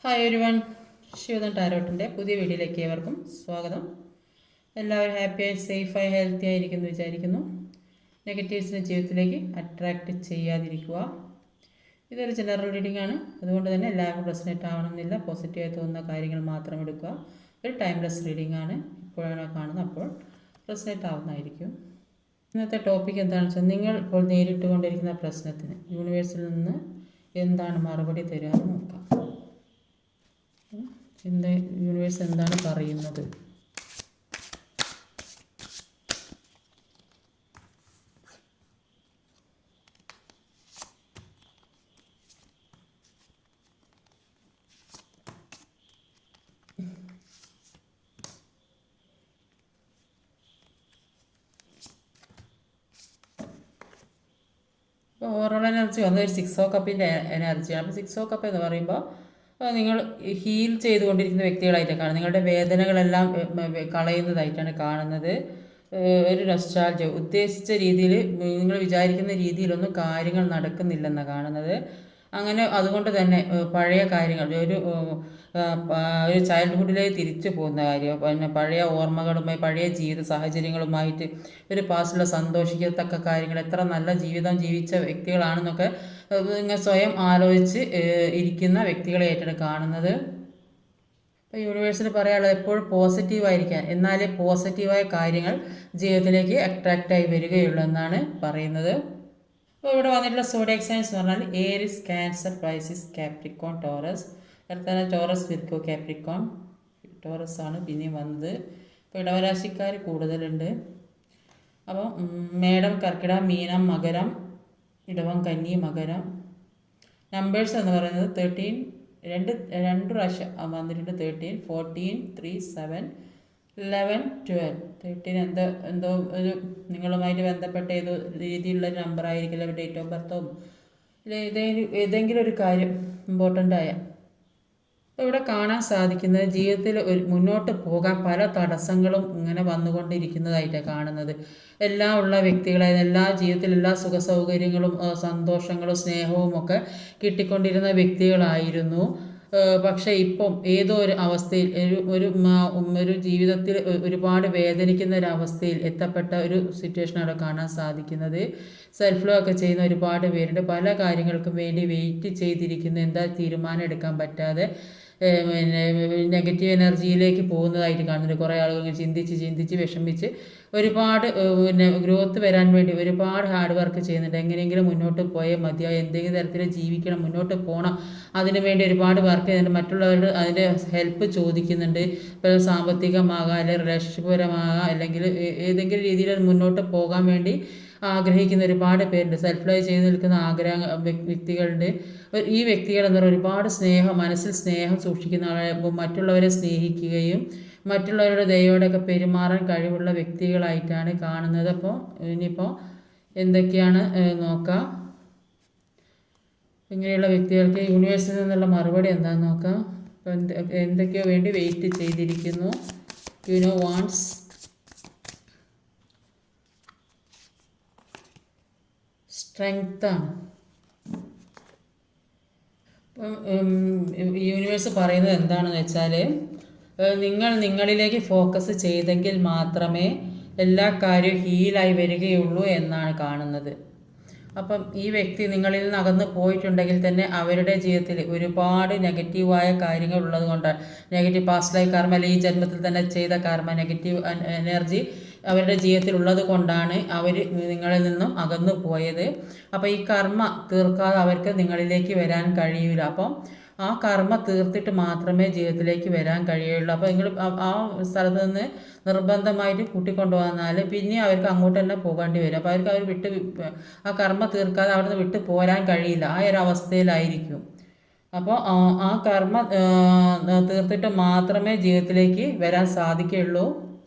Hi everyone, Shivadan ടാരോട്ടിൻ്റെ പുതിയ വീഡിയോയിലേക്ക് ഏവർക്കും സ്വാഗതം. എല്ലാവരും ഹാപ്പിയായി സേഫായി ഹെൽത്തി ആയിരിക്കുന്നു വിചാരിക്കുന്നു. നെഗറ്റീവ്സിനെ ജീവിതത്തിലേക്ക് അട്രാക്റ്റ് ചെയ്യാതിരിക്കുക. ഇതൊരു ജനറൽ റീഡിംഗ് ആണ്, അതുകൊണ്ട് തന്നെ എല്ലാവർക്കും റെസൊനേറ്റ് ആവണമെന്നില്ല. പോസിറ്റീവായി തോന്നുന്ന കാര്യങ്ങൾ മാത്രം എടുക്കുക. ഒരു ടൈംലെസ് റീഡിംഗ് ആണ്. എപ്പോഴാണോ കാണുന്നത് അപ്പോൾ റെസൊനേറ്റ് ആവുന്നതായിരിക്കും. ഇന്നത്തെ ടോപ്പിക് എന്താണെന്ന് വെച്ചാൽ, നിങ്ങൾ ഇപ്പോൾ നേരിട്ടുകൊണ്ടിരിക്കുന്ന പ്രശ്നത്തിന് യൂണിവേഴ്സിൽ നിന്ന് എന്താണ് മറുപടി തരാമെന്ന് നോക്കാം. യൂണിവേഴ്സ് എന്താണ് പറയുന്നത്? ഇപ്പോൾ ഓവറോൾ എനർജി വന്നത് ഒരു 6 ഓഫ് കപ്പിൻ്റെ എനർജിയാണ്. അപ്പോൾ 6 ഓഫ് കപ്പ് എന്ന് പറയുമ്പോൾ നിങ്ങൾ ഹീൽ ചെയ്തുകൊണ്ടിരിക്കുന്ന വ്യക്തികളായിട്ടാണ് കാണുന്നത്. നിങ്ങളുടെ വേദനകളെല്ലാം കളയുന്നതായിട്ടാണ് കാണുന്നത്. ഒരു നൊസ്റ്റാൾജിയ, ഉദ്ദേശിച്ച രീതിയിൽ നിങ്ങൾ വിചാരിക്കുന്ന രീതിയിലൊന്നും കാര്യങ്ങൾ നടക്കുന്നില്ലെന്നാണ് കാണുന്നത്. അങ്ങനെ അതുകൊണ്ട് തന്നെ പഴയ കാര്യങ്ങൾ ഒരു ചൈൽഡ്ഹുഡിലേക്ക് തിരിച്ചു പോകുന്ന കാര്യം, പിന്നെ പഴയ ഓർമ്മകളുമായി പഴയ ജീവിത സാഹചര്യങ്ങളുമായിട്ട് ഒരു പാസ്റ്റിലെ സന്തോഷിക്കത്തക്ക കാര്യങ്ങൾ, എത്ര നല്ല ജീവിതം ജീവിച്ച വ്യക്തികളാണെന്നൊക്കെ നിങ്ങൾ സ്വയം ആലോചിച്ച് ഇരിക്കുന്ന വ്യക്തികളെയായിട്ടാണ് കാണുന്നത്. ഇപ്പോൾ യൂണിവേഴ്സിന് പറയാനുള്ളത് എപ്പോഴും പോസിറ്റീവായിരിക്കാൻ, എന്നാലേ പോസിറ്റീവായ കാര്യങ്ങൾ ജീവിതത്തിലേക്ക് അട്രാക്റ്റായി വരികയുള്ളൂ എന്നാണ് പറയുന്നത്. അപ്പോൾ ഇവിടെ വന്നിട്ടുള്ള സോഡിയാക് സൈൻസ് എന്ന് പറഞ്ഞാൽ Aries, Cancer, Pisces, Capricorn, Taurus. അടുത്ത ടോറസ്, വിർഗോ, കാപ്രിക്കോൺ, ടോറസ് ആണ് പിന്നെയും വന്നത്. ഇപ്പോൾ ഇടവരാശിക്കാർ കൂടുതലുണ്ട്. അപ്പോൾ മേടം, കർക്കിടകം, മീനം, മകരം, ഇടവം, കന്നി, മകരം. നമ്പേഴ്സ് എന്ന് പറയുന്നത് 13 രണ്ട് പ്രാവശ്യം വന്നിട്ടുണ്ട്. 13, 14, 3, 7, 11, 12. 13 എന്തോ ഒരു നിങ്ങളുമായിട്ട് ബന്ധപ്പെട്ട ഏതോ രീതിയിലുള്ള നമ്പർ ആയിരിക്കില്ല. ഡേറ്റ് ഓഫ് ബർത്തോ ഏതെങ്കിലും ഒരു കാര്യം ഇമ്പോർട്ടൻ്റ് ആയ. അപ്പോൾ ഇവിടെ കാണാൻ സാധിക്കുന്നത് ജീവിതത്തിൽ മുന്നോട്ട് പോകാൻ പല തടസ്സങ്ങളും ഇങ്ങനെ വന്നുകൊണ്ടിരിക്കുന്നതായിട്ടാണ് കാണുന്നത്. എല്ലാം ഉള്ള വ്യക്തികളായിരുന്നു, എല്ലാ ജീവിതത്തിൽ എല്ലാ സുഖ സൗകര്യങ്ങളും സന്തോഷങ്ങളും സ്നേഹവും ഒക്കെ കിട്ടിക്കൊണ്ടിരുന്ന വ്യക്തികളായിരുന്നു. പക്ഷേ ഇപ്പം ഏതോ ഒരു അവസ്ഥയിൽ ഒരു ജീവിതത്തിൽ ഒരുപാട് വേദനിക്കുന്ന ഒരു അവസ്ഥയിൽ എത്തപ്പെട്ട ഒരു സിറ്റുവേഷൻ അവിടെ കാണാൻ സാധിക്കുന്നത്. സെൽഫ് ലോ ഒക്കെ ചെയ്യുന്ന ഒരുപാട് പേരുണ്ട്. പല കാര്യങ്ങൾക്കും വേണ്ടി വെയിറ്റ് ചെയ്തിരിക്കുന്നു, എന്താ തീരുമാനം എടുക്കാൻ പറ്റാതെ പിന്നെ നെഗറ്റീവ് എനർജിയിലേക്ക് പോകുന്നതായിട്ട് കാണുന്നുണ്ട്. കുറേ ആളുകൾ ചിന്തിച്ച് വിഷമിച്ച് ഒരുപാട് പിന്നെ ഗ്രോത്ത് വരാൻ വേണ്ടി ഒരുപാട് ഹാർഡ് വർക്ക് ചെയ്യുന്നുണ്ട്. എങ്ങനെയെങ്കിലും മുന്നോട്ട് പോയേ മതിയായി, എന്തെങ്കിലും തരത്തിൽ ജീവിക്കണം, മുന്നോട്ട് പോകണം, അതിനു വേണ്ടി ഒരുപാട് വർക്ക് ചെയ്യുന്നുണ്ട്. മറ്റുള്ളവർ അതിൻ്റെ ഹെൽപ്പ് ചോദിക്കുന്നുണ്ട്. ഇപ്പോൾ സാമ്പത്തികമാകാം, അല്ലെങ്കിൽ റിലേഷൻഷിപ്പ് പരമാകാം, അല്ലെങ്കിൽ ഏതെങ്കിലും രീതിയിൽ മുന്നോട്ട് പോകാൻ വേണ്ടി ആഗ്രഹിക്കുന്ന ഒരുപാട് പേരുണ്ട്. സെൽഫ് ലൈവ് ചെയ്ത് നിൽക്കുന്ന വ്യക്തികളുണ്ട്. ഈ വ്യക്തികൾ എന്താ പറയുക, ഒരുപാട് മനസ്സിൽ സ്നേഹം സൂക്ഷിക്കുന്ന ആളെ, മറ്റുള്ളവരെ സ്നേഹിക്കുകയും മറ്റുള്ളവരുടെ ദയോടൊക്കെ പെരുമാറാൻ കഴിവുള്ള വ്യക്തികളായിട്ടാണ് കാണുന്നത്. അപ്പോൾ ഇനിയിപ്പോൾ എന്തൊക്കെയാണ് നോക്കാം. ഇങ്ങനെയുള്ള വ്യക്തികൾക്ക് യൂണിവേഴ്സിൽ നിന്നുള്ള മറുപടി എന്താണെന്ന് നോക്കാം. എന്തൊക്കെയോ വേണ്ടി വെയിറ്റ് ചെയ്തിരിക്കുന്നു. വാണ്ട്സ്, സ്ട്രെങ്താണ്. യൂണിവേഴ്സ് പറയുന്നത് എന്താണെന്ന് വെച്ചാൽ, നിങ്ങൾ നിങ്ങളിലേക്ക് ഫോക്കസ് ചെയ്തെങ്കിൽ മാത്രമേ എല്ലാ കാര്യവും ഹീലായി വരികയുള്ളൂ എന്നാണ് കാണുന്നത്. അപ്പം ഈ വ്യക്തി നിങ്ങളിൽ നിന്ന് അകന്ന് പോയിട്ടുണ്ടെങ്കിൽ തന്നെ അവരുടെ ജീവിതത്തിൽ ഒരുപാട് നെഗറ്റീവായ കാര്യങ്ങൾ ഉള്ളത് കൊണ്ടാണ്, നെഗറ്റീവ് പാസ്റ്റ് ലൈഫ് കർമ്മ, അല്ലെങ്കിൽ ഈ ജന്മത്തിൽ തന്നെ ചെയ്ത കർമ്മ, നെഗറ്റീവ് എനർജി അവരുടെ ജീവിതത്തിൽ ഉള്ളത് കൊണ്ടാണ് അവർ നിങ്ങളിൽ നിന്നും അകന്നു പോയത്. അപ്പോൾ ഈ കർമ്മ തീർക്കാതെ അവർക്ക് നിങ്ങളിലേക്ക് വരാൻ കഴിയില്ല. അപ്പം ആ കർമ്മ തീർത്തിട്ട് മാത്രമേ ജീവിതത്തിലേക്ക് വരാൻ കഴിയുള്ളൂ. അപ്പോൾ നിങ്ങൾ ആ സ്ഥലത്ത് നിന്ന് നിർബന്ധമായിട്ട് കൂട്ടിക്കൊണ്ടുവന്നാൽ പിന്നെ അവർക്ക് അങ്ങോട്ട് തന്നെ പോകേണ്ടി വരും. അപ്പോൾ അവർ ആ കർമ്മ തീർക്കാതെ അവിടെ നിന്ന് വിട്ട് പോരാൻ കഴിയില്ല. ആ ഒരു അവസ്ഥയിലായിരിക്കും. അപ്പോൾ ആ കർമ്മ തീർത്തിട്ട് മാത്രമേ ജീവിതത്തിലേക്ക് വരാൻ സാധിക്കുകയുള്ളൂ.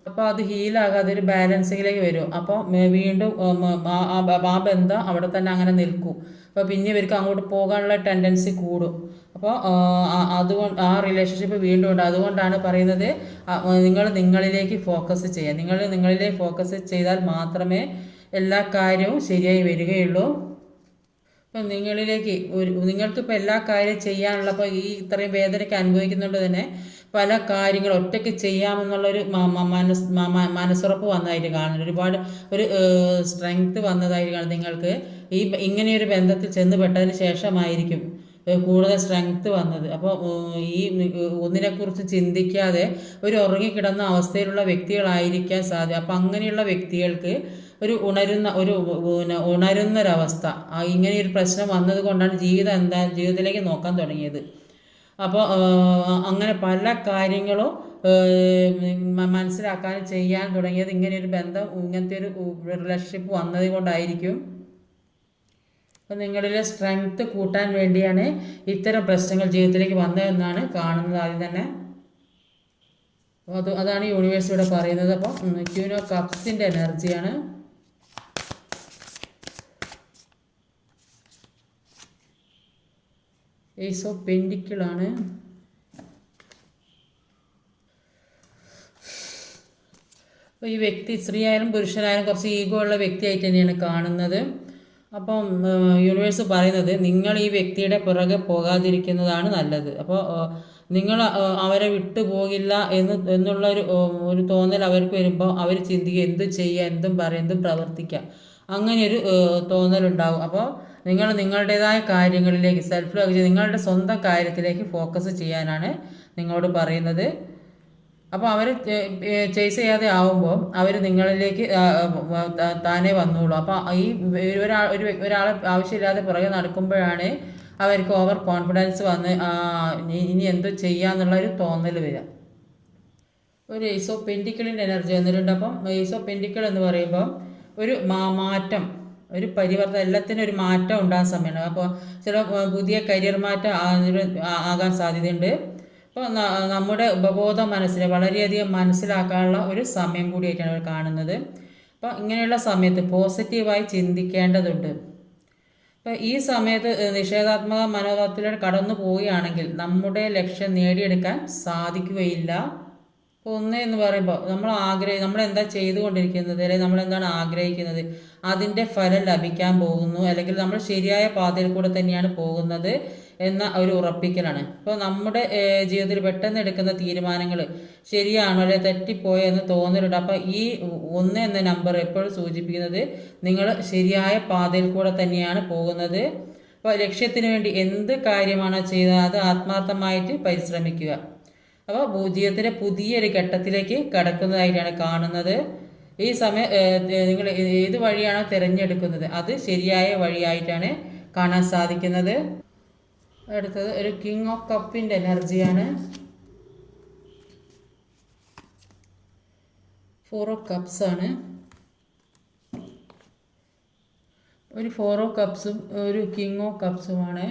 അപ്പോൾ അത് ഹീലാകാതെ ഒരു ബാലൻസിങ്ങിലേക്ക് വരും. അപ്പോൾ വീണ്ടും ആ ബന്ധം അവിടെ തന്നെ അങ്ങനെ നിൽക്കും. അപ്പോൾ പിന്നെ ഇവർക്ക് അങ്ങോട്ട് പോകാനുള്ള ടെൻഡൻസി കൂടും. അപ്പോൾ അതുകൊണ്ട് ആ റിലേഷൻഷിപ്പ് വീണ്ടും ഉണ്ട്. അതുകൊണ്ടാണ് പറയുന്നത് നിങ്ങൾ നിങ്ങളിലേക്ക് ഫോക്കസ് ചെയ്യുക. നിങ്ങളിലേക്ക് ഫോക്കസ് ചെയ്താൽ മാത്രമേ എല്ലാ കാര്യവും ശരിയായി വരികയുള്ളൂ. ഇപ്പം നിങ്ങളിലേക്ക് നിങ്ങൾക്കിപ്പോൾ എല്ലാ കാര്യം ചെയ്യാനുള്ള, ഇപ്പോൾ ഈ ഇത്രയും വേദനയ്ക്ക് അനുഭവിക്കുന്നുണ്ട് തന്നെ പല കാര്യങ്ങൾ ഒറ്റയ്ക്ക് ചെയ്യാമെന്നുള്ളൊരു മനസ്സുറപ്പ് വന്നതായിട്ട് കാണുന്നുണ്ട്. ഒരുപാട് ഒരു സ്ട്രെങ്ത് വന്നതായിട്ട് കാണും നിങ്ങൾക്ക്. ഇങ്ങനെയൊരു ബന്ധത്തിൽ ചെന്ന് പെട്ടതിന് ശേഷമായിരിക്കും കൂടുതൽ സ്ട്രെങ്ത് വന്നത്. അപ്പോൾ ഈ ഒന്നിനെക്കുറിച്ച് ചിന്തിക്കാതെ ഒരു ഉറങ്ങിക്കിടന്ന അവസ്ഥയിലുള്ള വ്യക്തികളായിരിക്കാൻ സാധ്യത. അപ്പം അങ്ങനെയുള്ള വ്യക്തികൾക്ക് ഒരു ഉണരുന്നൊരവസ്ഥ, ഇങ്ങനെയൊരു പ്രശ്നം വന്നത് കൊണ്ടാണ് ജീവിതത്തിലേക്ക് നോക്കാൻ തുടങ്ങിയത്. അപ്പോൾ അങ്ങനെ പല കാര്യങ്ങളും മനസ്സിലാക്കാൻ ചെയ്യാൻ തുടങ്ങിയത് ഇങ്ങനെയൊരു ബന്ധം, ഇങ്ങനത്തെ ഒരു റിലേഷൻഷിപ്പ് വന്നത് കൊണ്ടായിരിക്കും. അപ്പം നിങ്ങളിലെ സ്ട്രെങ്ത് കൂട്ടാൻ വേണ്ടിയാണ് ഇത്തരം പ്രശ്നങ്ങൾ ജീവിതത്തിലേക്ക് വന്നതെന്നാണ് കാണുന്നത് ആദ്യം തന്നെ. അപ്പോൾ അതാണ് യൂണിവേഴ്സ് ഇവിടെ പറയുന്നത്. അപ്പം ക്യൂൻ ഓഫ് കപ്സിൻ്റെ എനർജിയാണ്. ഏസ് ഓഫ് പെൻഡിക്കിളാണ്. അപ്പോൾ ഈ വ്യക്തി സ്ത്രീ ആയാലും പുരുഷനായാലും കുറച്ച് ഈഗോ ഉള്ള വ്യക്തിയായിട്ട് തന്നെയാണ് കാണുന്നത്. അപ്പം യൂണിവേഴ്സ് പറയുന്നത് നിങ്ങൾ ഈ വ്യക്തിയുടെ പുറകെ പോകാതിരിക്കുന്നതാണ് നല്ലത്. അപ്പോൾ നിങ്ങൾ അവരെ വിട്ടു പോകില്ല എന്നുള്ള ഒരു തോന്നൽ അവർക്ക് വരുമ്പോൾ അവർ ചിന്തിക്കുക എന്തും ചെയ്യുക, എന്തും പറയുക, എന്തും പ്രവർത്തിക്കുക, അങ്ങനെയൊരു തോന്നലുണ്ടാവും. അപ്പോൾ നിങ്ങൾ നിങ്ങളുടേതായ കാര്യങ്ങളിലേക്ക് സെൽഫ് ലവ് ചെയ്ത് നിങ്ങളുടെ സ്വന്തം കാര്യത്തിലേക്ക് ഫോക്കസ് ചെയ്യാനാണ് നിങ്ങളോട് പറയുന്നത്. അപ്പോൾ അവർ ചേസ് ചെയ്യാതെ ആവുമ്പോൾ അവർ നിങ്ങളിലേക്ക് താനേ വന്നോളൂ. അപ്പോൾ ഈ ഒരാളെ ആവശ്യമില്ലാതെ പുറകെ നടക്കുമ്പോഴാണ് അവർക്ക് ഓവർ കോൺഫിഡൻസ് വന്ന് ഇനി എന്തോ ചെയ്യാന്നുള്ളൊരു തോന്നൽ വരിക. ഒരു ഏസ് ഓഫ് പെൻഡിക്കിളിൻ്റെ എനർജി വന്നിട്ടുണ്ട്. അപ്പം ഏസ് ഓഫ് പെൻഡിക്കിൾ എന്ന് പറയുമ്പോൾ ഒരു മാറ്റം, ഒരു പരിവർത്തനം, എല്ലാത്തിനും ഒരു മാറ്റം ഉണ്ടാകാൻ സമയമാണ്. അപ്പോൾ ചില പുതിയ കരിയർ മാറ്റം ആകാൻ സാധ്യതയുണ്ട്. അപ്പോൾ നമ്മുടെ ഉപബോധ മനസ്സിനെ വളരെയധികം മനസ്സിലാക്കാനുള്ള ഒരു സമയം കൂടിയായിട്ടാണ് അവർ കാണുന്നത്. അപ്പോൾ ഇങ്ങനെയുള്ള സമയത്ത് പോസിറ്റീവായി ചിന്തിക്കേണ്ടതുണ്ട്. അപ്പോൾ ഈ സമയത്ത് നിഷേധാത്മക മനോഭാവത്തിലൂടെ കടന്നു പോവുകയാണെങ്കിൽ നമ്മുടെ ലക്ഷ്യം നേടിയെടുക്കാൻ സാധിക്കുകയില്ല. ഒന്ന് എന്ന് പറയുമ്പോൾ നമ്മളെന്താ ചെയ്തുകൊണ്ടിരിക്കുന്നത്, അല്ലെങ്കിൽ നമ്മളെന്താണ് ആഗ്രഹിക്കുന്നത്, അതിൻ്റെ ഫലം ലഭിക്കാൻ പോകുന്നു, അല്ലെങ്കിൽ നമ്മൾ ശരിയായ പാതയിൽ കൂടെ തന്നെയാണ് പോകുന്നത് എന്ന ഒരു ഉറപ്പിക്കലാണ്. അപ്പോൾ നമ്മുടെ ജീവിതത്തിൽ പെട്ടെന്ന് എടുക്കുന്ന തീരുമാനങ്ങൾ ശരിയാണോ അല്ലെ തെറ്റിപ്പോയോ എന്ന് തോന്നലുണ്ട്. അപ്പോൾ ഈ 1 എന്ന നമ്പർ എപ്പോഴും സൂചിപ്പിക്കുന്നത് നിങ്ങൾ ശരിയായ പാതയിൽ കൂടെ തന്നെയാണ് പോകുന്നത്. അപ്പോൾ ലക്ഷ്യത്തിന് വേണ്ടി എന്ത് കാര്യമാണോ ചെയ്തത് അത് ആത്മാർത്ഥമായിട്ട് പരിശ്രമിക്കുക. അപ്പോൾ ജീവിതത്തിൻ്റെ പുതിയൊരു ഘട്ടത്തിലേക്ക് കടക്കുന്നതായിട്ടാണ് കാണുന്നത്. ഈ സമയം നിങ്ങൾ ഏത് വഴിയാണോ തിരഞ്ഞെടുക്കുന്നത് അത് ശരിയായ വഴിയായിട്ടാണ് കാണാൻ സാധിക്കുന്നത്. അടുത്തത് ഒരു കിങ് ഓഫ് കപ്പിൻ്റെ എനർജിയാണ്. 4 ഓഫ് കപ്സ് ആണ്. ഒരു 4 ഓഫ് കപ്സും ഒരു കിങ് ഓഫ് കപ്സുമാണ്.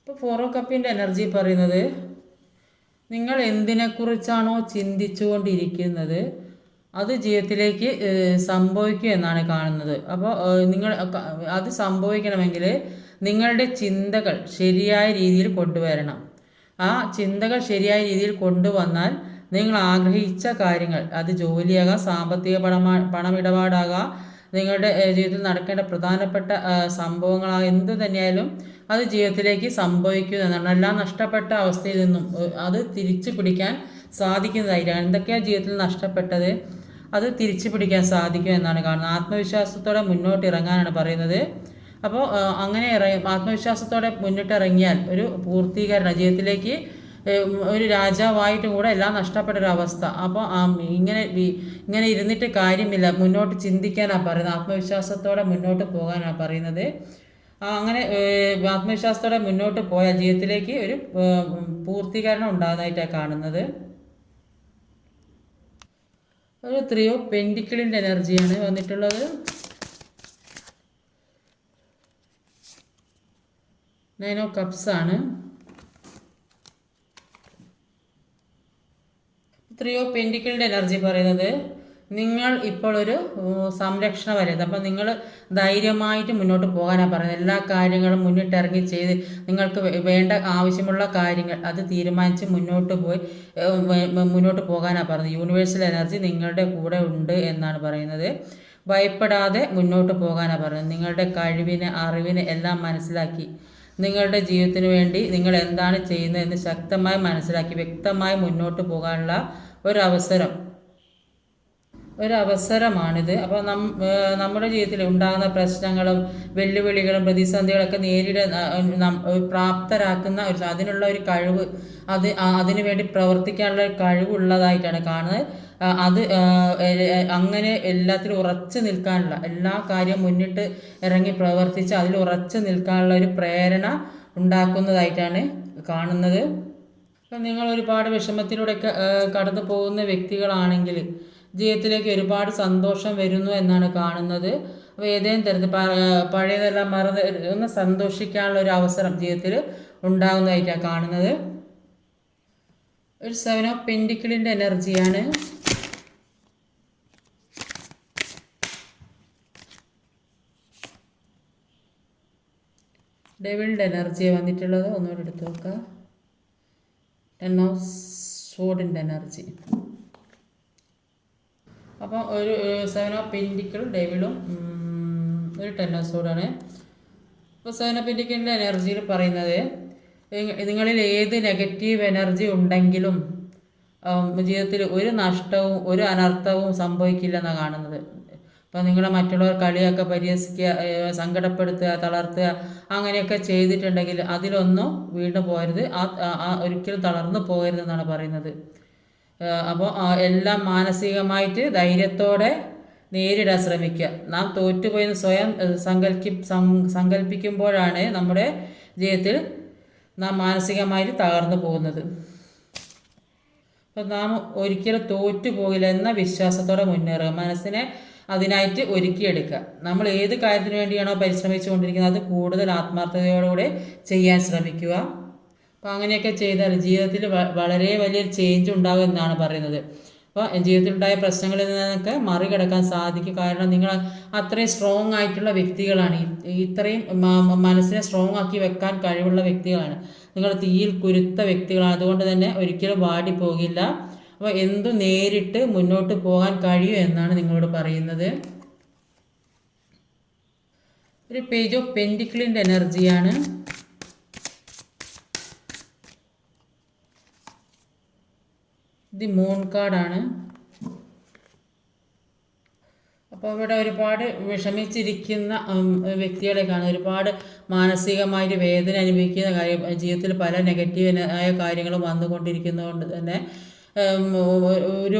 ഇപ്പോൾ 4 ഓഫ് കപ്പിൻ്റെ എനർജി പറയുന്നത് നിങ്ങൾ എന്തിനെക്കുറിച്ചാണോ ചിന്തിച്ചുകൊണ്ടിരിക്കുന്നത് അത് ജീവിതത്തിലേക്ക് സംഭവിക്കും എന്നാണ് കാണുന്നത്. അപ്പോൾ നിങ്ങൾ അത് സംഭവിക്കണമെങ്കിൽ നിങ്ങളുടെ ചിന്തകൾ ശരിയായ രീതിയിൽ കൊണ്ടുവരണം. ആ ചിന്തകൾ ശരിയായ രീതിയിൽ കൊണ്ടുവന്നാൽ നിങ്ങൾ ആഗ്രഹിച്ച കാര്യങ്ങൾ, അത് ജോലിയാകാം, സാമ്പത്തിക പണമിടപാടാകാം, നിങ്ങളുടെ ജീവിതത്തിൽ നടക്കേണ്ട പ്രധാനപ്പെട്ട സംഭവങ്ങളാകാം, എന്തു തന്നെയായാലും അത് ജീവിതത്തിലേക്ക് സംഭവിക്കും എന്നാണ്. എല്ലാം നഷ്ടപ്പെട്ട അവസ്ഥയിൽ നിന്നും അത് തിരിച്ചു പിടിക്കാൻ സാധിക്കുന്നതായിട്ടാണ്. എന്തൊക്കെയാണ് ജീവിതത്തിൽ നഷ്ടപ്പെട്ടത് അത് തിരിച്ചു പിടിക്കാൻ സാധിക്കും എന്നാണ് കാണുന്നത്. ആത്മവിശ്വാസത്തോടെ മുന്നോട്ട് ഇറങ്ങാനാണ് പറയുന്നത്. അപ്പോൾ അങ്ങനെ ആത്മവിശ്വാസത്തോടെ മുന്നിട്ടിറങ്ങിയാൽ ഒരു പൂർത്തീകരണം ജീവിതത്തിലേക്ക്, ഒരു രാജാവായിട്ടും കൂടെ എല്ലാം നഷ്ടപ്പെട്ടൊരവസ്ഥ. അപ്പോൾ ഇങ്ങനെ ഇരുന്നിട്ട് കാര്യമില്ല, മുന്നോട്ട് ചിന്തിക്കാനാണ് പറയുന്നത്. ആത്മവിശ്വാസത്തോടെ മുന്നോട്ട് പോകാനാണ് പറയുന്നത്. അങ്ങനെ ആത്മവിശ്വാസത്തോടെ മുന്നോട്ട് പോയാൽ ജീവിതത്തിലേക്ക് ഒരു പൂർത്തീകരണം ഉണ്ടാകുന്നതായിട്ടാണ് കാണുന്നത്. ഒരു 3 ഓഫ് പെൻഡിക്കിളിൻ്റെ എനർജിയാണ് വന്നിട്ടുള്ളത്. 9 ഓഫ് കപ്സ് ആണ്. 3 ഓഫ് പെൻഡിക്കിളിൻ്റെ എനർജി പറയുന്നത് നിങ്ങൾ ഇപ്പോൾ ഒരു സംരക്ഷണ വലയത്ത്, അപ്പം നിങ്ങൾ ധൈര്യമായിട്ട് മുന്നോട്ട് പോകാനാണ് പറയുന്നത്. എല്ലാ കാര്യങ്ങളും മുന്നിട്ടിറങ്ങി ചെയ്ത് നിങ്ങൾക്ക് വേണ്ട ആവശ്യമുള്ള കാര്യങ്ങൾ അത് തീരുമാനിച്ച് മുന്നോട്ട് പോകാനാണ് പറയുന്നത്. യൂണിവേഴ്സൽ എനർജി നിങ്ങളുടെ കൂടെ ഉണ്ട് എന്നാണ് പറയുന്നത്. ഭയപ്പെടാതെ മുന്നോട്ട് പോകാനാണ് പറയുന്നത്. നിങ്ങളുടെ കഴിവിനെ, അറിവിനെ എല്ലാം മനസ്സിലാക്കി നിങ്ങളുടെ ജീവിതത്തിന് വേണ്ടി നിങ്ങൾ എന്താണ് ചെയ്യുന്നതെന്ന് ശക്തമായി മനസ്സിലാക്കി വ്യക്തമായി മുന്നോട്ട് പോകാനുള്ള ഒരവസരമാണിത്. അപ്പോൾ നമ്മുടെ ജീവിതത്തിൽ ഉണ്ടാകുന്ന പ്രശ്നങ്ങളും വെല്ലുവിളികളും പ്രതിസന്ധികളൊക്കെ നേരിടാൻ പ്രാപ്തരാക്കുന്ന അതിനുള്ള ഒരു കഴിവ്, അതിനു വേണ്ടി പ്രവർത്തിക്കാനുള്ള ഒരു കഴിവുള്ളതായിട്ടാണ് കാണുന്നത്. അത് അങ്ങനെ എല്ലാത്തിലും ഉറച്ചു നിൽക്കാനുള്ള, എല്ലാ കാര്യം മുന്നിട്ട് ഇറങ്ങി പ്രവർത്തിച്ച് അതിൽ ഉറച്ചു നിൽക്കാനുള്ള ഒരു പ്രേരണ ഉണ്ടാക്കുന്നതായിട്ടാണ് കാണുന്നത്. ഇപ്പം നിങ്ങൾ ഒരുപാട് വിഷമത്തിലൂടെയൊക്കെ കടന്നു പോകുന്ന വ്യക്തികളാണെങ്കിൽ ജീവിതത്തിലേക്ക് ഒരുപാട് സന്തോഷം വരുന്നു എന്നാണ് കാണുന്നത്. അപ്പോൾ ഏതെങ്കിലും തരത്തിൽ പഴയതെല്ലാം മറന്ന് ഒന്ന് സന്തോഷിക്കാനുള്ള ഒരു അവസരം ജീവിതത്തിൽ ഉണ്ടാകുന്നതായിട്ടാണ് കാണുന്നത്. ഒരു 7 ഓഫ് പെൻറ്റിക്കിളിൻ്റെ എനർജിയാണ്. ഡെവിളിൻ്റെ എനർജിയാണ് വന്നിട്ടുള്ളത്. ഒന്നുകൂടി എടുത്ത് നോക്കുക. 10 ഓഫ് സോഡിൻ്റെ എനർജി. അപ്പം ഒരു 7 ഓഫ് പെൻറ്റിക്കിൾ, ഡെവിളും ഒരു 10 ഓഫ് സോഡാണ്. അപ്പോൾ 7 ഓഫ് പെൻറ്റിക്കിളിൻ്റെ എനർജിയിൽ പറയുന്നത് നിങ്ങളിൽ ഏത് നെഗറ്റീവ് എനർജി ഉണ്ടെങ്കിലും ജീവിതത്തിൽ ഒരു നഷ്ടവും ഒരു അനർത്ഥവും സംഭവിക്കില്ലെന്നാണ് കാണുന്നത്. അപ്പോൾ നിങ്ങളെ മറ്റുള്ളവർ കളിയൊക്കെ പരിഹസിക്കുക, സങ്കടപ്പെടുത്തുക, തളർത്തുക അങ്ങനെയൊക്കെ ചെയ്തിട്ടുണ്ടെങ്കിൽ അതിലൊന്നും വീണ്ടും പോകരുത്, ഒരിക്കലും തളർന്നു പോകരുതെന്നാണ് പറയുന്നത്. അപ്പോൾ എല്ലാം മാനസികമായിട്ട് ധൈര്യത്തോടെ നേരിടാൻ ശ്രമിക്കുക. നാം തോറ്റുപോയെന്ന് സ്വയം സങ്കല്പിക്കുമ്പോഴാണ് നമ്മുടെ ജീവിതത്തിൽ നാം മാനസികമായിട്ട് തകർന്നു പോകുന്നത്. അപ്പോൾ നാം ഒരിക്കലും തോറ്റു പോകില്ല എന്ന വിശ്വാസത്തോടെ മുന്നേറുക. മനസ്സിനെ അതിനായിട്ട് ഒരുക്കിയെടുക്കുക. നമ്മൾ ഏത് കാര്യത്തിന് വേണ്ടിയാണോ പരിശ്രമിച്ചു കൊണ്ടിരിക്കുന്നത് അത് കൂടുതൽ ആത്മാർത്ഥതയോടുകൂടെ ചെയ്യാൻ ശ്രമിക്കുക. അപ്പോൾ അങ്ങനെയൊക്കെ ചെയ്താൽ ജീവിതത്തിൽ വളരെ വലിയൊരു ചേഞ്ച് ഉണ്ടാകും എന്നാണ് പറയുന്നത്. അപ്പോൾ ജീവിതത്തിലുണ്ടായ പ്രശ്നങ്ങളിൽ നിന്നൊക്കെ മറികടക്കാൻ സാധിക്കും. കാരണം നിങ്ങൾ അത്രയും സ്ട്രോങ് ആയിട്ടുള്ള വ്യക്തികളാണ്. ഇത്രയും മനസ്സിനെ സ്ട്രോങ് ആക്കി വെക്കാൻ കഴിവുള്ള വ്യക്തികളാണ്. നിങ്ങൾ തീയിൽ കുരുത്ത വ്യക്തികളാണ്. അതുകൊണ്ട് തന്നെ ഒരിക്കലും വാടിപ്പോകില്ല. അപ്പോൾ എന്തു നേരിട്ട് മുന്നോട്ട് പോകാൻ കഴിയും എന്നാണ് നിങ്ങളോട് പറയുന്നത്. ഒരു പേജ് ഓഫ് പെൻറ്റിക്കിളിൻ്റെ എനർജിയാണ്. ഇത് മൂൺ കാർഡാണ്. അപ്പോൾ ഇവിടെ ഒരുപാട് വിഷമിച്ചിരിക്കുന്ന വ്യക്തികളെ കാണും. ഒരുപാട് മാനസികമായിട്ട് വേദന അനുഭവിക്കുന്ന കാര്യം, ജീവിതത്തിൽ പല നെഗറ്റീവ് ആയ കാര്യങ്ങളും വന്നുകൊണ്ടിരിക്കുന്നതുകൊണ്ട് തന്നെ ഒരു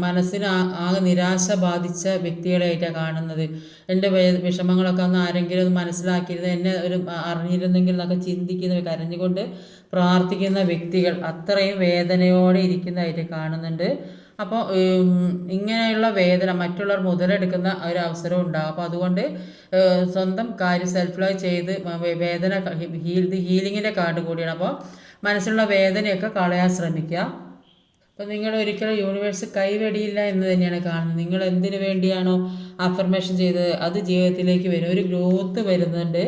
മനസ്സിന് ആകെ നിരാശ ബാധിച്ച വ്യക്തികളായിട്ടാണ് കാണുന്നത്. എൻ്റെ വിഷമങ്ങളൊക്കെ ഒന്ന് ആരെങ്കിലും ഒന്ന് മനസ്സിലാക്കിയിരുന്നത്, എന്നെ ഒരു അറിഞ്ഞിരുന്നെങ്കിൽ എന്നൊക്കെ ചിന്തിക്കുന്ന, കരഞ്ഞുകൊണ്ട് പ്രാർത്ഥിക്കുന്ന വ്യക്തികൾ അത്രയും വേദനയോടെ ഇരിക്കുന്നതായിട്ട് കാണുന്നുണ്ട്. അപ്പോൾ ഇങ്ങനെയുള്ള വേദന മറ്റുള്ളവർ മുതലെടുക്കുന്ന ഒരു അവസരം ഉണ്ടാകും. അപ്പോൾ അതുകൊണ്ട് സ്വന്തം കാര്യം സെൽഫ് ലവ് ചെയ്ത് വേദന ഹീലിങ്ങിൻ്റെ കാർഡ് കൂടിയാണ്. അപ്പോൾ മനസ്സിലുള്ള വേദനയൊക്കെ കളയാൻ ശ്രമിക്കുക. അപ്പോൾ നിങ്ങൾ ഒരിക്കലും യൂണിവേഴ്സ് കൈവെടിയില്ല എന്ന് തന്നെയാണ് കാണുന്നത്. നിങ്ങൾ എന്തിനു വേണ്ടിയാണോ അഫർമേഷൻ ചെയ്തത് അത് ജീവിതത്തിലേക്ക് വരും. ഒരു ഗ്രോത്ത് വരുന്നുണ്ട്.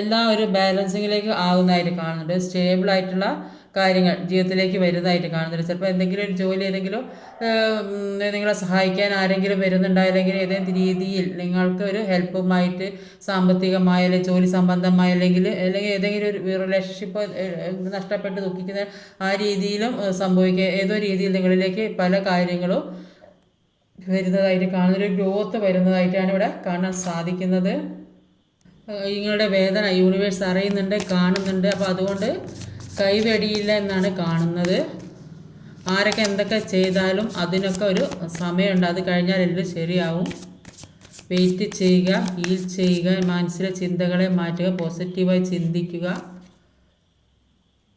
എല്ലാം ഒരു ബാലൻസിങ്ങിലേക്ക് ആകുന്നതായിട്ട് കാണുന്നുണ്ട്. സ്റ്റേബിളായിട്ടുള്ള കാര്യങ്ങൾ ജീവിതത്തിലേക്ക് വരുന്നതായിട്ട് കാണുന്നുണ്ട്. ചിലപ്പോൾ എന്തെങ്കിലും ഒരു ജോലി, ഏതെങ്കിലും നിങ്ങളെ സഹായിക്കാൻ ആരെങ്കിലും വരുന്നുണ്ടാവും, അല്ലെങ്കിൽ ഏതെങ്കിലും രീതിയിൽ നിങ്ങൾക്ക് ഒരു ഹെൽപ്പുമായിട്ട് സാമ്പത്തികമായ അല്ലെങ്കിൽ ജോലി സംബന്ധമായ അല്ലെങ്കിൽ ഏതെങ്കിലും ഒരു റിലേഷൻഷിപ്പ് നഷ്ടപ്പെട്ട് ദുഃഖിക്കുന്ന ആ രീതിയിലും സംഭവിക്കുക. ഏതോ രീതിയിൽ നിങ്ങളിലേക്ക് പല കാര്യങ്ങളും വരുന്നതായിട്ട് കാണുന്നൊരു ഗ്രോത്ത് വരുന്നതായിട്ടാണ് ഇവിടെ കാണാൻ സാധിക്കുന്നത്. നിങ്ങളുടെ വേദന യൂണിവേഴ്സ് അറിയുന്നുണ്ട്, കാണുന്നുണ്ട്. അപ്പോൾ അതുകൊണ്ട് കൈവെടിയില്ല എന്നാണ് കാണുന്നത്. ആരൊക്കെ എന്തൊക്കെ ചെയ്താലും അതിനൊക്കെ ഒരു സമയമുണ്ട്. അത് കഴിഞ്ഞാൽ എല്ലാം ശരിയാവും. വെയിറ്റ് ചെയ്യുക, ഹീൽ ചെയ്യുക, മനസ്സിലെ ചിന്തകളെ മാറ്റുക, പോസിറ്റീവായി ചിന്തിക്കുക.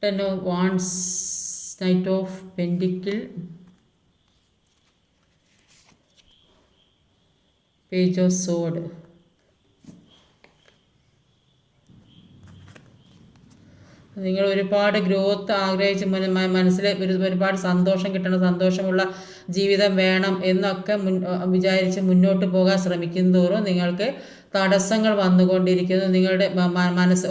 10 of wants, knight of pentacle, page of സോഡ്. നിങ്ങൾ ഒരുപാട് ഗ്രോത്ത് ആഗ്രഹിച്ച് മനസ്സിൽ ഒരുപാട് സന്തോഷം കിട്ടണം, സന്തോഷമുള്ള ജീവിതം വേണം എന്നൊക്കെ വിചാരിച്ച് മുന്നോട്ട് പോകാൻ ശ്രമിക്കും തോറും നിങ്ങൾക്ക് തടസ്സങ്ങൾ വന്നുകൊണ്ടിരിക്കുന്നു. നിങ്ങളുടെ മനസ്സ്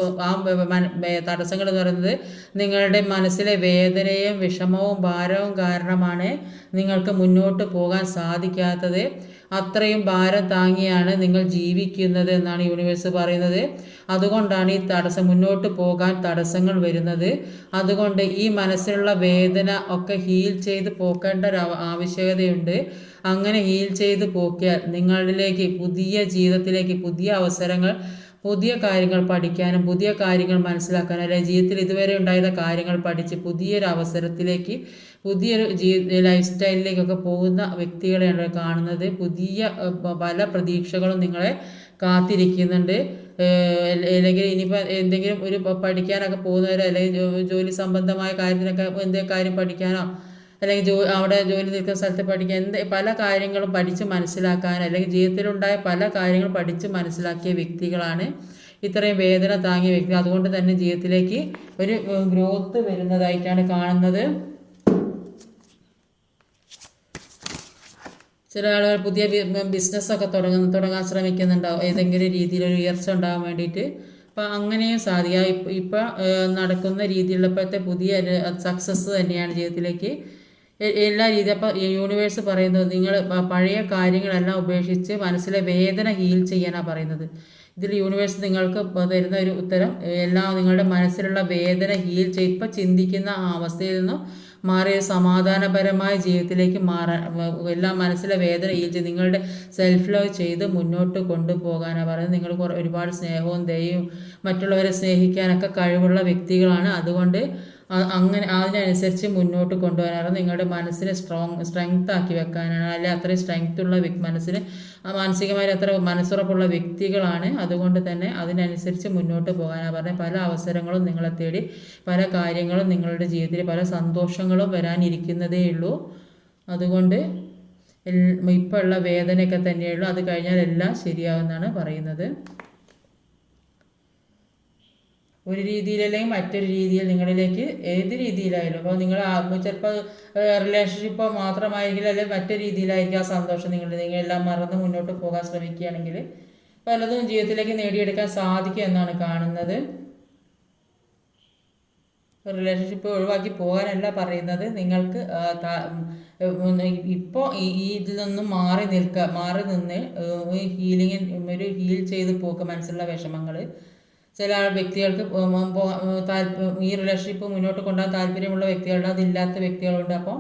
തടസ്സങ്ങൾ എന്ന് പറയുന്നത് നിങ്ങളുടെ മനസ്സിലെ വേദനയും വിഷമവും ഭാരവും കാരണമാണ് നിങ്ങൾക്ക് മുന്നോട്ട് പോകാൻ സാധിക്കാത്തത്. അത്രയും ഭാരം താങ്ങിയാണ് നിങ്ങൾ ജീവിക്കുന്നത് എന്നാണ് യൂണിവേഴ്സ് പറയുന്നത്. അതുകൊണ്ടാണ് ഈ മുന്നോട്ട് പോകാൻ തടസ്സങ്ങൾ വരുന്നത്. അതുകൊണ്ട് ഈ മനസ്സിലുള്ള വേദന ഒക്കെ ഹീൽ ചെയ്ത് പോക്കേണ്ട ഒരു ആവശ്യകതയുണ്ട്. അങ്ങനെ ഹീൽ ചെയ്ത് പോക്കിയാൽ നിങ്ങളിലേക്ക് പുതിയ ജീവിതത്തിലേക്ക് പുതിയ അവസരങ്ങൾ, പുതിയ കാര്യങ്ങൾ പഠിക്കാനും പുതിയ കാര്യങ്ങൾ മനസ്സിലാക്കാനും, അല്ലെങ്കിൽ ജീവിതത്തിൽ ഇതുവരെ ഉണ്ടായിരുന്ന കാര്യങ്ങൾ പഠിച്ച് പുതിയൊരു അവസരത്തിലേക്ക്, പുതിയൊരു ലൈഫ് സ്റ്റൈലിലേക്കൊക്കെ പോകുന്ന വ്യക്തികളെയാണ് കാണുന്നത്. പുതിയ പല പ്രതീക്ഷകളും നിങ്ങളെ കാത്തിരിക്കുന്നുണ്ട്. അല്ലെങ്കിൽ ഇനിയിപ്പോൾ എന്തെങ്കിലും ഒരു പഠിക്കാനൊക്കെ പോകുന്നവരോ, അല്ലെങ്കിൽ ജോലി സംബന്ധമായ കാര്യത്തിനൊക്കെ എന്തെങ്കിലും കാര്യം പഠിക്കാനോ, അല്ലെങ്കിൽ അവിടെ ജോലി നിൽക്കുന്ന സ്ഥലത്ത് പഠിക്കാൻ പല കാര്യങ്ങളും പഠിച്ച് മനസ്സിലാക്കാൻ, അല്ലെങ്കിൽ ജീവിതത്തിലുണ്ടായ പല കാര്യങ്ങളും പഠിച്ച് മനസ്സിലാക്കിയ വ്യക്തികളാണ് ഇത്രയും വേദന താങ്ങിയ വ്യക്തി. അതുകൊണ്ട് തന്നെ ജീവിതത്തിലേക്ക് ഒരു ഗ്രോത്ത് വരുന്നതായിട്ടാണ് കാണുന്നത്. ചില ആളുകൾ പുതിയ ബിസിനസ്സൊക്കെ തുടങ്ങാൻ ശ്രമിക്കുന്നുണ്ടാവും, ഏതെങ്കിലും രീതിയിൽ ഒരു ഉയർച്ച ഉണ്ടാകാൻ വേണ്ടിയിട്ട്. അപ്പം അങ്ങനെയും സാധിക്കുക. ഇപ്പം നടക്കുന്ന രീതിയിലുള്ള ഇപ്പോഴത്തെ പുതിയ സക്സസ് തന്നെയാണ് ജീവിതത്തിലേക്ക് എല്ലാ രീതിയും. അപ്പം യൂണിവേഴ്സ് പറയുന്നത് നിങ്ങൾ പഴയ കാര്യങ്ങളെല്ലാം ഉപേക്ഷിച്ച് മനസ്സിലെ വേദന ഹീൽ ചെയ്യാനാണ് പറയുന്നത്. ഇതിൽ യൂണിവേഴ്സ് നിങ്ങൾക്ക് തരുന്ന ഒരു ഉത്തരം, എല്ലാം നിങ്ങളുടെ മനസ്സിലുള്ള വേദന ഹീൽ ചെയ്ത് ഇപ്പം ചിന്തിക്കുന്ന ആ അവസ്ഥയിൽ നിന്നും മാറി സമാധാനപരമായ ജീവിതത്തിലേക്ക് മാറാൻ, എല്ലാം മനസ്സിലെ വേദന ഹീൽ ചെയ്ത് നിങ്ങളുടെ സെൽഫ് ലവ് ചെയ്ത് മുന്നോട്ട് കൊണ്ടുപോകാനാണ് പറയുന്നത്. നിങ്ങൾ ഒരുപാട് സ്നേഹവും ദയവും മറ്റുള്ളവരെ സ്നേഹിക്കാനൊക്കെ കഴിവുള്ള വ്യക്തികളാണ്. അതുകൊണ്ട് അങ്ങനെ അതിനനുസരിച്ച് മുന്നോട്ട് കൊണ്ടുപോകാനാണ്. നിങ്ങളുടെ മനസ്സിനെ സ്ട്രെങ്ത് ആക്കി വെക്കാനാണ്, അല്ലെ അത്രയും സ്ട്രെങ്ത് ഉള്ള മനസ്സിന് മാനസികമായി അത്ര മനസ്സുറപ്പുള്ള വ്യക്തികളാണ്. അതുകൊണ്ട് തന്നെ അതിനനുസരിച്ച് മുന്നോട്ട് പോകാനാണ് പറഞ്ഞത്. പല അവസരങ്ങളും നിങ്ങളെ തേടി, പല കാര്യങ്ങളും നിങ്ങളുടെ ജീവിതത്തിൽ പല സന്തോഷങ്ങളും വരാനിരിക്കുന്നതേ ഉള്ളൂ. അതുകൊണ്ട് ഇപ്പോൾ ഉള്ള വേദനയൊക്കെ തന്നെയുള്ളൂ, അത് കഴിഞ്ഞാൽ എല്ലാം ശരിയാവുമെന്നാണ് പറയുന്നത്. ഒരു രീതിയിലല്ലെങ്കിൽ മറ്റൊരു രീതിയിൽ നിങ്ങളിലേക്ക് ഏത് രീതിയിലായാലും, അപ്പോൾ നിങ്ങൾ ചിലപ്പോൾ റിലേഷൻഷിപ്പ് മാത്രമായിരിക്കില്ല, അല്ലെങ്കിൽ മറ്റൊരു രീതിയിലായിരിക്കും ആ സന്തോഷം. നിങ്ങളെല്ലാം മറന്ന് മുന്നോട്ട് പോകാൻ ശ്രമിക്കുകയാണെങ്കിൽ പലതും ജീവിതത്തിലേക്ക് നേടിയെടുക്കാൻ സാധിക്കും എന്നാണ് കാണുന്നത്. റിലേഷൻഷിപ്പ് ഒഴിവാക്കി പോകാനല്ല പറയുന്നത്, നിങ്ങൾക്ക് ഇപ്പോൾ ഇതിൽ നിന്നും മാറി നിന്ന് ഒരു ഹീൽ ചെയ്ത് പോക്ക് മനസ്സിലുള്ള വിഷമങ്ങൾ. ചില വ്യക്തികൾക്ക് ഈ റിലേഷൻഷിപ്പ് മുന്നോട്ട് കൊണ്ടുപോകാൻ താല്പര്യമുള്ള വ്യക്തികളുണ്ട്, അതില്ലാത്ത വ്യക്തികളുണ്ട്. അപ്പോൾ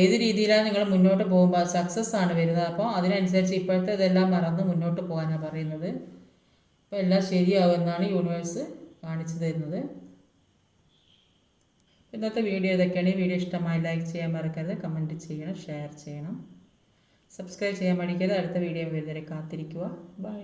ഏത് രീതിയിലാണ് നിങ്ങൾ മുന്നോട്ട് പോകുമ്പോൾ സക്സസ് ആണ് വരുന്നത്. അപ്പോൾ അതിനനുസരിച്ച് ഇപ്പോഴത്തെ ഇതെല്ലാം മറന്ന് മുന്നോട്ട് പോകാനാണ് പറയുന്നത്. അപ്പോൾ എല്ലാം ശരിയാവുമെന്നാണ് യൂണിവേഴ്സ് കാണിച്ചു തരുന്നത്. ഇന്നത്തെ വീഡിയോ ഇതൊക്കെയാണ്. ഈ വീഡിയോ ഇഷ്ടമായി ലൈക്ക് ചെയ്യാൻ മറക്കരുത്, കമൻറ്റ് ചെയ്യണം, ഷെയർ ചെയ്യണം, സബ്സ്ക്രൈബ് ചെയ്യാൻ മടിക്കരുത്. അടുത്ത വീഡിയോ വരുന്നവരെ കാത്തിരിക്കുക. ബൈ.